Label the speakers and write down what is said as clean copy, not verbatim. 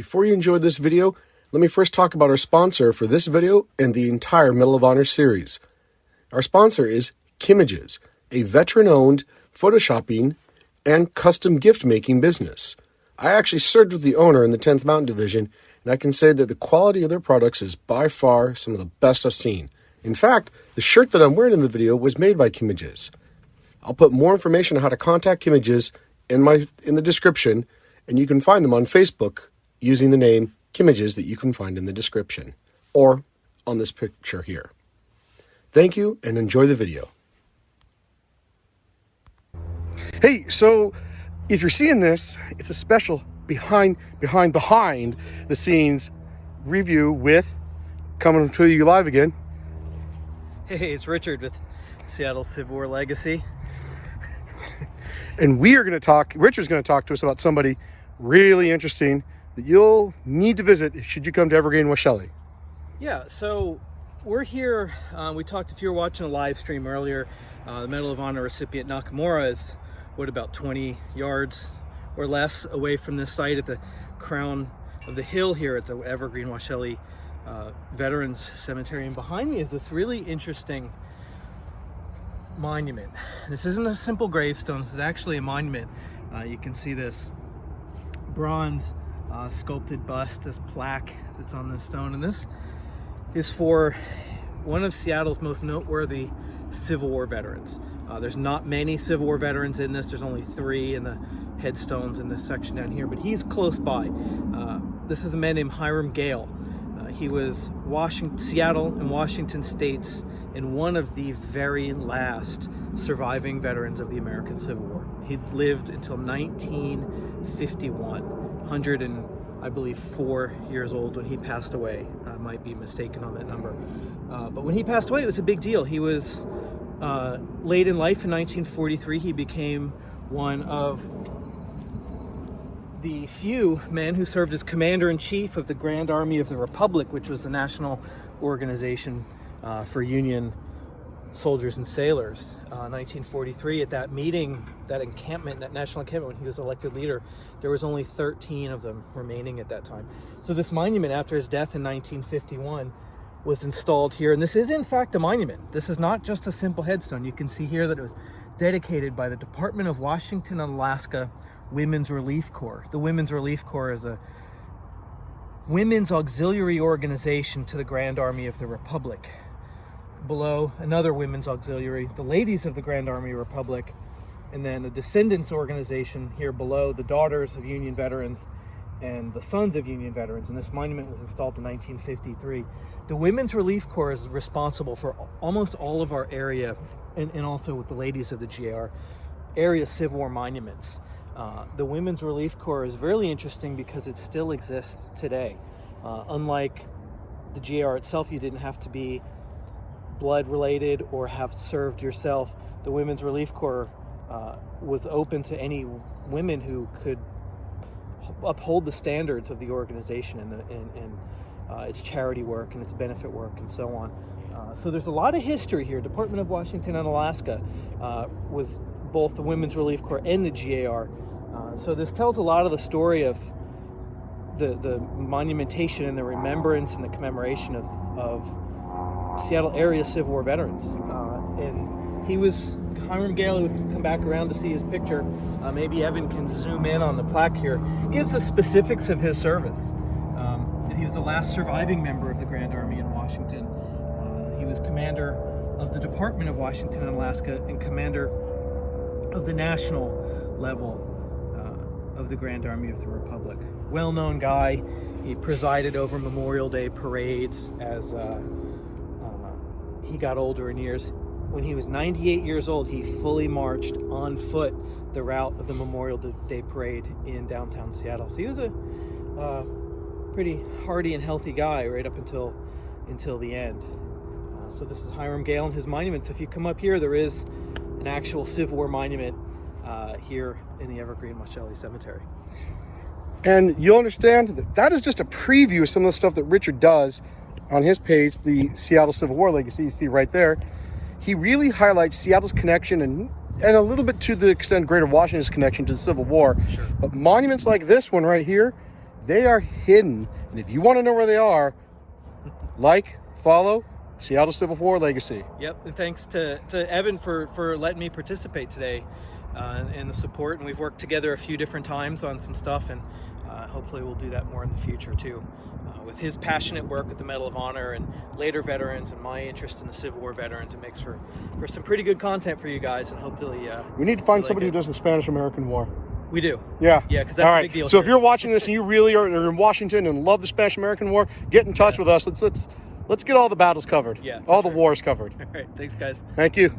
Speaker 1: before you enjoy this video, let me first talk about our sponsor for this video and the entire Medal of Honor series. Our sponsor is Kimages, a veteran-owned photoshopping and custom gift-making business. I actually served with the owner in the 10th Mountain Division, and I can say that the quality of their products is by far some of the best I've seen. In fact, the shirt that I'm wearing in the video was made by Kimages. I'll put more information on how to contact Kimages in the description, and you can find them on Facebook using the name Kimages that you can find in the description or on this picture here. Thank you and enjoy the video. Hey, so if you're seeing this, it's a special behind the scenes review with, coming to you live again.
Speaker 2: Hey, it's Richard with Seattle Civil War Legacy.
Speaker 1: And Richard's going to talk to us about somebody really interesting that you'll need to visit should you come to Evergreen Washelli.
Speaker 2: Yeah, so we're here. We talked, if you were watching a live stream earlier, the Medal of Honor recipient Nakamura is, about 20 yards or less away from this site at the crown of the hill here at the Evergreen Washelli Veterans Cemetery. And behind me is this really interesting monument. This isn't a simple gravestone. This is actually a monument. You can see this bronze sculpted bust, this plaque that's on this stone. And this is for one of Seattle's most noteworthy Civil War veterans. There's not many Civil War veterans in this. There's only 3 in the headstones in this section down here, but he's close by. This is a man named Hiram Gale. He was Seattle and Washington states and one of the very last surviving veterans of the American Civil War. He lived until 1951, 4 years old when he passed away. I might be mistaken on that number. But when he passed away, it was a big deal. He was late in life in 1943. He became one of the few men who served as commander-in-chief of the Grand Army of the Republic, which was the national organization for Union soldiers and sailors. 1943, at that meeting, that national encampment, when he was elected leader, there was only 13 of them remaining at that time. So this monument, after his death in 1951, was installed here. And this is, in fact, a monument. This is not just a simple headstone. You can see here that it was dedicated by the Department of Washington and Alaska Women's Relief Corps. The Women's Relief Corps is a women's auxiliary organization to the Grand Army of the Republic. Below, another women's auxiliary, the Ladies of the Grand Army Republic, and then a descendants organization here below, the Daughters of Union Veterans and the Sons of Union Veterans. And this monument was installed in 1953. The Women's Relief Corps is responsible for almost all of our area, and also with the Ladies of the GAR, area Civil War monuments. The Women's Relief Corps is really interesting because it still exists today. Unlike the GAR itself, you didn't have to be blood related or have served yourself. The Women's Relief Corps was open to any women who could uphold the standards of the organization and its charity work and its benefit work and so on. So there's a lot of history here. Department of Washington and Alaska was both the Women's Relief Corps and the GAR. So this tells a lot of the story of the monumentation and the remembrance and the commemoration of Seattle area Civil War veterans. And Hiram Gale, we can come back around to see his picture. Maybe Evan can zoom in on the plaque here. Gives the specifics of his service. That he was the last surviving member of the Grand Army in Washington. He was commander of the Department of Washington and Alaska and commander of the national level of the Grand Army of the Republic. Well-known guy. He presided over Memorial Day parades as he got older in years. When he was 98 years old, he fully marched on foot the route of the Memorial Day parade in downtown Seattle. So he was a pretty hardy and healthy guy right up until the end. So this is Hiram Gale and his monument. So if you come up here, there is an actual Civil War monument here in the Evergreen Washelli Cemetery.
Speaker 1: And you'll understand that is just a preview of some of the stuff that Richard does on his page, the Seattle Civil War Legacy. You see right there, he really highlights Seattle's connection and a little bit to the extent Greater Washington's connection to the Civil War.
Speaker 2: Sure.
Speaker 1: But monuments like this one right here, They are hidden. And if you want to know where they are, like, follow Seattle Civil War Legacy.
Speaker 2: Yep, and thanks to Evan for letting me participate today in the support. And we've worked together a few different times on some stuff, and hopefully we'll do that more in the future too. With his passionate work with the Medal of Honor and later veterans, and my interest in the Civil War veterans, it makes for some pretty good content for you guys, and hopefully
Speaker 1: we need to find somebody who does the Spanish-American War.
Speaker 2: We do.
Speaker 1: Yeah,
Speaker 2: because that's a big deal.
Speaker 1: So if you're watching this and you really are in Washington and love the Spanish-American War, get in touch with us. Let's get all the battles covered.
Speaker 2: Yeah,
Speaker 1: all the wars covered.
Speaker 2: All right, thanks guys.
Speaker 1: Thank you.